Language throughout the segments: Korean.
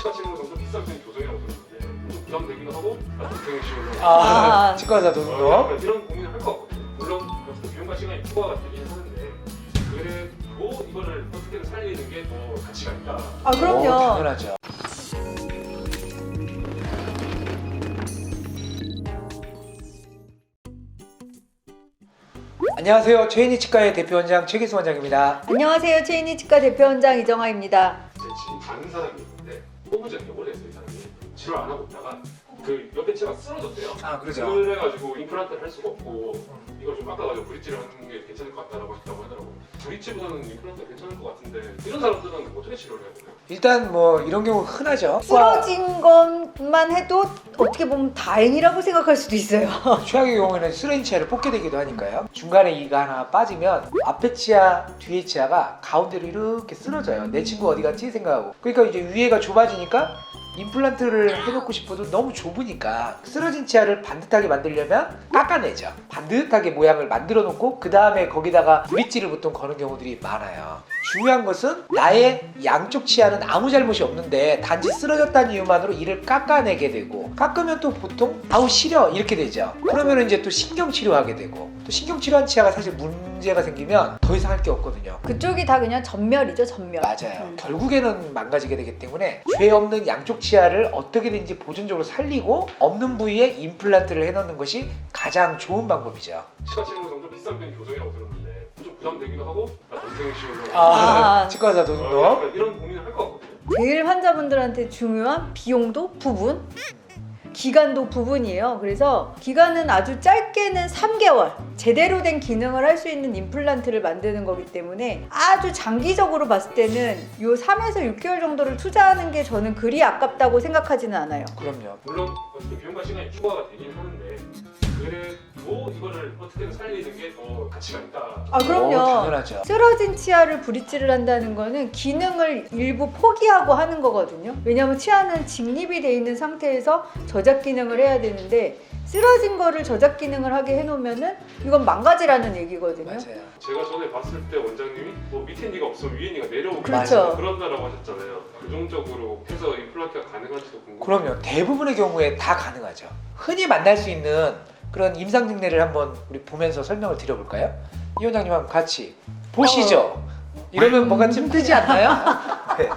치과 치료는 좀 비싼 편이 교정이라고 들었는데 좀 부담되기도 하고 나중에 치료를 치과 의사 돈도 약간 이런 고민을 할 것 같거든요. 물론 비용과 시간이 부과가 되긴 하는데 그래도 이거를 어떻게든 살리는 게 더 가치가 있다. 그럼요. 당연하죠. 안녕하세요. 최인희 치과의 대표 원장 최기수 원장입니다. 안녕하세요. 최인희 치과 대표 원장 이정아입니다. 제 지금 아는 사람이 있는데 호부전이 오래됐어요. 이 사람이 치료 안 하고 있다가 그 옆에 치아가 쓰러졌대요. 그렇죠. 그래가지고 임플란트를 할 수가 없고 이걸 좀 깎아가지고 브릿지를 하는 게 괜찮을 것 같다라고 했다고 하더라고요. 브릿지보다는 임플란트가 괜찮을 것 같은데 이런 사람들은 어떻게 치료를 해야 되나요? 일단 뭐 이런 경우 흔하죠. 쓰러진 것만 해도 어떻게 보면 다행이라고 생각할 수도 있어요. 최악의 경우에는 쓰러진 치아를 뽑게 되기도 하니까요. 중간에 이가 하나 빠지면 앞에 치아, 뒤에 치아가 가운데로 이렇게 쓰러져요. 내 친구 어디 갔지 생각하고. 그러니까 이제 위에가 좁아지니까 임플란트를 해놓고 싶어도 너무 좁으니까 쓰러진 치아를 반듯하게 만들려면 깎아내죠. 반듯하게 모양을 만들어 놓고 그 다음에 거기다가 브릿지를 보통 거는 경우들이 많아요. 중요한 것은 나의 양쪽 치아는 아무 잘못이 없는데 단지 쓰러졌다는 이유만으로 이를 깎아내게 되고, 깎으면 또 보통 아우 시려 이렇게 되죠. 그러면 이제 또 신경치료하게 되고, 또 신경치료한 치아가 사실 문제가 생기면 더 이상 할 게 없거든요. 그쪽이 다 그냥 전멸이죠, 전멸. 맞아요. 결국에는 망가지게 되기 때문에 죄 없는 양쪽 치아를 어떻게든지 보존적으로 살리고 없는 부위에 임플란트를 해놓는 것이 가장 좋은 방법이죠. 치과 치료는 좀 비싼 편이 교정이라고 들었는데 좀 부담되기도 하고 동생이 치료를 치과 의사 돈도 약간 이런 고민을 할 것 같거든요. 제일 환자분들한테 중요한 비용도 부분, 기간도 부분이에요. 그래서 기간은 아주 짧게는 3개월 제대로 된 기능을 할 수 있는 임플란트를 만드는 거기 때문에 아주 장기적으로 봤을 때는 요 3에서 6개월 정도를 투자하는 게 저는 그리 아깝다고 생각하지는 않아요. 그럼요. 물론 어떻게 비용과 시간이 부과가 되긴 하는데 그래도 이거를 어떻게든 살리는 게 더 가치가 있다. 그럼요. 당연하죠. 쓰러진 치아를 브릿지를 한다는 거는 기능을 일부 포기하고 하는 거거든요. 왜냐하면 치아는 직립이 돼 있는 상태에서 저작 기능을 해야 되는데 쓰러진 거를 저작 기능을 하게 해놓으면은 이건 망가지라는 얘기거든요. 맞아요. 제가 전에 봤을 때 원장님이 뭐 밑에 니가 없으면 위에 니가 내려오고 그렇죠. 그런다라고 하셨잖아요. 교정적으로 해서 임플란트가 가능한지도 궁금해요. 그럼요. 대부분의 경우에 다 가능하죠. 흔히 만날 수 있는 그런 임상 증례를 한번 우리 보면서 설명을 드려볼까요? 이 원장님 한번 같이 보시죠. 이러면 뭔가 좀 뜨지 않나요? 네.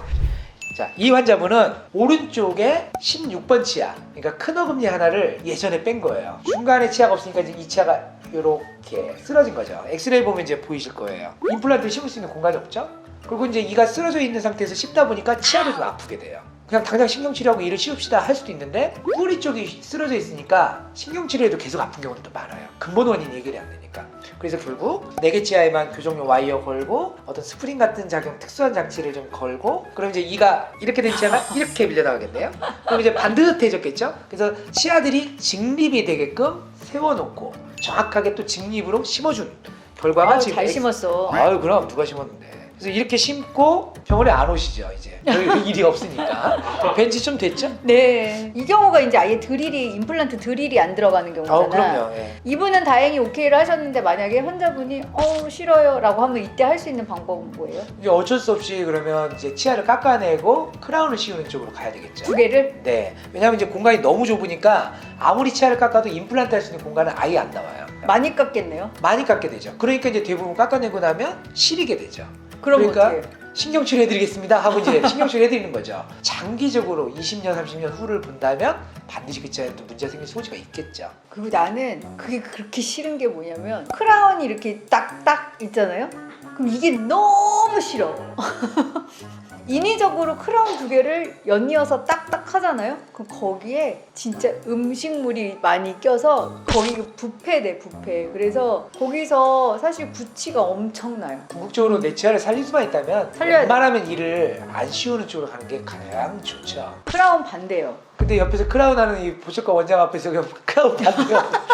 자, 이 환자분은 오른쪽에 16번 치아, 그러니까 큰 어금니 하나를 예전에 뺀 거예요. 중간에 치아가 없으니까 이제 이 치아가 이렇게 쓰러진 거죠. 엑스레이 보면 이제 보이실 거예요. 임플란트를 심을 수 있는 공간이 없죠? 그리고 이제 이가 쓰러져 있는 상태에서 씹다 보니까 치아도 좀 아프게 돼요. 그냥 당장 신경치료하고 이를 씌웁시다 할 수도 있는데 뿌리 쪽이 쓰러져 있으니까 신경치료에도 계속 아픈 경우도 많아요. 근본 원인이 해결이 안 되니까. 그래서 결국 4개 치아에만 교정용 와이어 걸고 어떤 스프링 같은 작용 특수한 장치를 좀 걸고, 그럼 이제 이가 이렇게 된 치아가 이렇게 밀려나가겠네요. 그럼 이제 반듯해졌겠죠. 그래서 치아들이 직립이 되게끔 세워놓고 정확하게 또 직립으로 심어준 결과가 지금 잘 심었어. 그럼 누가 심었는데. 그래서 이렇게 심고 병원에 안 오시죠. 이제 여기 일이 없으니까. 벤치 좀 됐죠? 네. 이 경우가 이제 아예 드릴이 임플란트 드릴이 안 들어가는 경우잖아요. 그럼요. 예. 이분은 다행히 오케이를 하셨는데 만약에 환자분이 싫어요 라고 하면 이때 할 수 있는 방법은 뭐예요? 이제 어쩔 수 없이 그러면 이제 치아를 깎아내고 크라운을 씌우는 쪽으로 가야 되겠죠. 2개를? 네. 왜냐하면 이제 공간이 너무 좁으니까 아무리 치아를 깎아도 임플란트 할 수 있는 공간은 아예 안 나와요. 많이 깎겠네요. 많이 깎게 되죠. 그러니까 이제 대부분 깎아내고 나면 시리게 되죠. 그럼 그러니까 어떡해요? 신경치료 해드리겠습니다 하고 이제 신경치료 해드리는 거죠. 장기적으로 20년, 30년 후를 본다면 반드시 그 치아에도 문제가 생길 소지가 있겠죠. 그리고 나는 그게 그렇게 싫은 게 뭐냐면 크라운이 이렇게 딱딱 있잖아요? 그럼 이게 너무 싫어. 인위적으로 크라운 2개를 연이어서 딱딱 하잖아요? 그럼 거기에 진짜 음식물이 많이 껴서 거기 부패돼, 부패. 그래서 거기서 사실 구취가 엄청나요. 궁극적으로 내 치아를 살릴 수만 있다면 살려야 돼. 웬만하면 이를 안 씌우는 쪽으로 가는 게 가장 좋죠. 크라운 반대예요. 근데 옆에서 크라운 하는 이 보철과 원장 앞에서 그냥 크라운 반대요.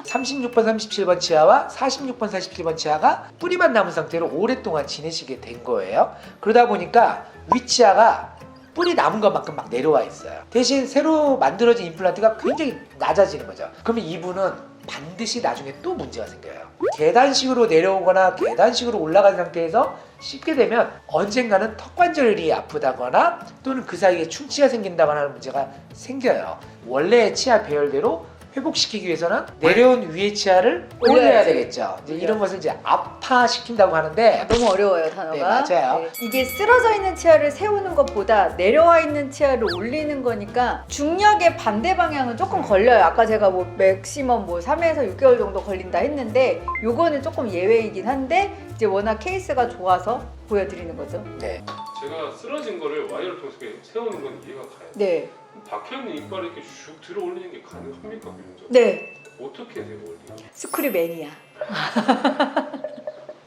36번, 37번 치아와 46번, 47번 치아가 뿌리만 남은 상태로 오랫동안 지내시게 된 거예요. 그러다 보니까 위치아가 뿌리 남은 것만큼 막 내려와 있어요. 대신 새로 만들어진 임플란트가 굉장히 낮아지는 거죠. 그러면 이분은 반드시 나중에 또 문제가 생겨요. 계단식으로 내려오거나 계단식으로 올라간 상태에서 씹게 되면 언젠가는 턱관절이 아프다거나 또는 그 사이에 충치가 생긴다거나 하는 문제가 생겨요. 원래의 치아 배열대로 회복시키기 위해서는 내려온 위의 치아를 올려야 올려야지. 되겠죠. 이제 이런 것을 이제 아파시킨다고 하는데 너무 어려워요 단어가. 네, 맞아요. 네. 이게 쓰러져 있는 치아를 세우는 것보다 내려와 있는 치아를 올리는 거니까 중력의 반대 방향은 조금 걸려요. 아까 제가 뭐 맥시멈 뭐 3에서 6개월 정도 걸린다 했는데 요거는 조금 예외이긴 한데 이제 워낙 케이스가 좋아서 보여드리는 거죠. 네. 제가 쓰러진 거를 와이어를 통해서 이렇게 세우는 건 이해가 가요. 네. 박혀있는 이빨을 이렇게 슉 들어 올리는 게 가능합니까? 교육적? 네. 어떻게 돼요, 원리? 스크류 매니아.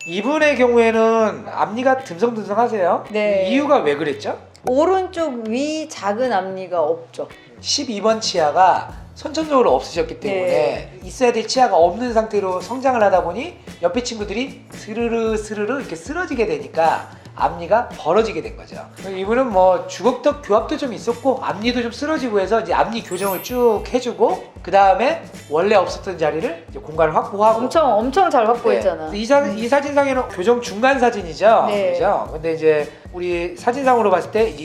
이분의 경우에는 앞니가 듬성듬성하세요. 네. 이유가 왜 그랬죠? 오른쪽 위 작은 앞니가 없죠. 12번 치아가 선천적으로 없으셨기 때문에 네. 있어야 될 치아가 없는 상태로 성장을 하다 보니 옆에 친구들이 스르르 이렇게 쓰러지게 되니까 앞니가 벌어지게 된 거죠. 이분은 뭐 주걱턱 교합도 좀 있었고 앞니도 좀 쓰러지고 해서 이제 앞니 교정을 쭉 해주고 그 다음에 원래 없었던 자리를 이제 공간을 확보하고 엄청 잘 확보했잖아. 네. 이 사진상에는 교정 중간 사진이죠. 네. 그죠? 근데 이제 우리 사진상으로 봤을 때 이제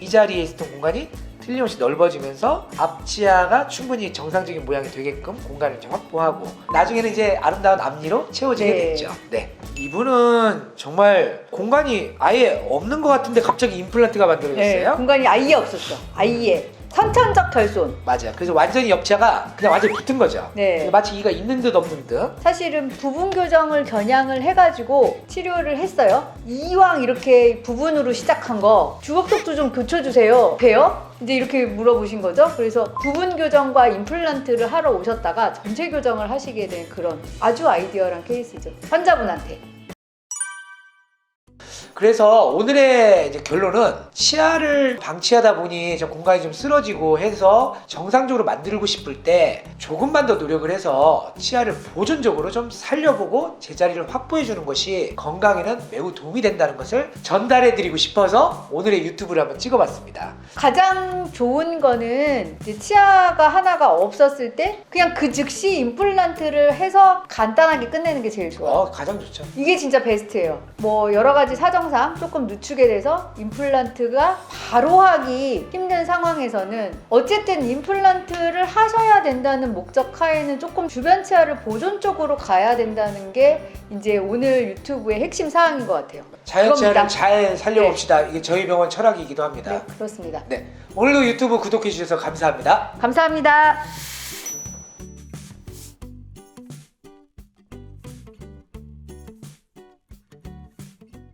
이 자리에 있었던 공간이 틀림없이 넓어지면서 앞치아가 충분히 정상적인 모양이 되게끔 공간을 이제 확보하고 나중에는 이제 아름다운 앞니로 채워지게 네. 됐죠. 네. 이분은 정말 공간이 아예 없는 것 같은데 갑자기 임플란트가 만들어졌어요. 네, 공간이 아예 없었죠. 아예. 선천적 결손. 맞아요. 그래서 완전히 옆치아가 그냥 완전히 붙은 거죠. 네. 마치 이가 있는 듯 없는 듯. 사실은 부분 교정을 겨냥을 해가지고 치료를 했어요. 이왕 이렇게 부분으로 시작한 거 주걱턱도 좀 교쳐주세요. 돼요? 이제 이렇게 물어보신 거죠. 그래서 부분 교정과 임플란트를 하러 오셨다가 전체 교정을 하시게 된 그런 아주 아이디어한 케이스죠. 환자분한테. 그래서 오늘의 이제 결론은 치아를 방치하다 보니 좀 공간이 좀 쓰러지고 해서 정상적으로 만들고 싶을 때 조금만 더 노력을 해서 치아를 보존적으로 좀 살려보고 제자리를 확보해 주는 것이 건강에는 매우 도움이 된다는 것을 전달해 드리고 싶어서 오늘의 유튜브를 한번 찍어봤습니다. 가장 좋은 거는 이제 치아가 하나가 없었을 때 그냥 그 즉시 임플란트를 해서 간단하게 끝내는 게 제일 좋아요. 가장 좋죠. 이게 진짜 베스트예요. 뭐 여러 가지 사정상 조금 늦추게 돼서 임플란트가 바로 하기 힘든 상황에서는 어쨌든 임플란트를 하셔야 된다는 목적 하에는 조금 주변 치아를 보존 쪽으로 가야 된다는 게 이제 오늘 유튜브의 핵심 사항인 것 같아요. 자연 치아를 그겁니다. 잘 살려봅시다. 이게 저희 병원 철학이기도 합니다. 네, 그렇습니다. 네, 오늘도 유튜브 구독해 주셔서 감사합니다. 감사합니다.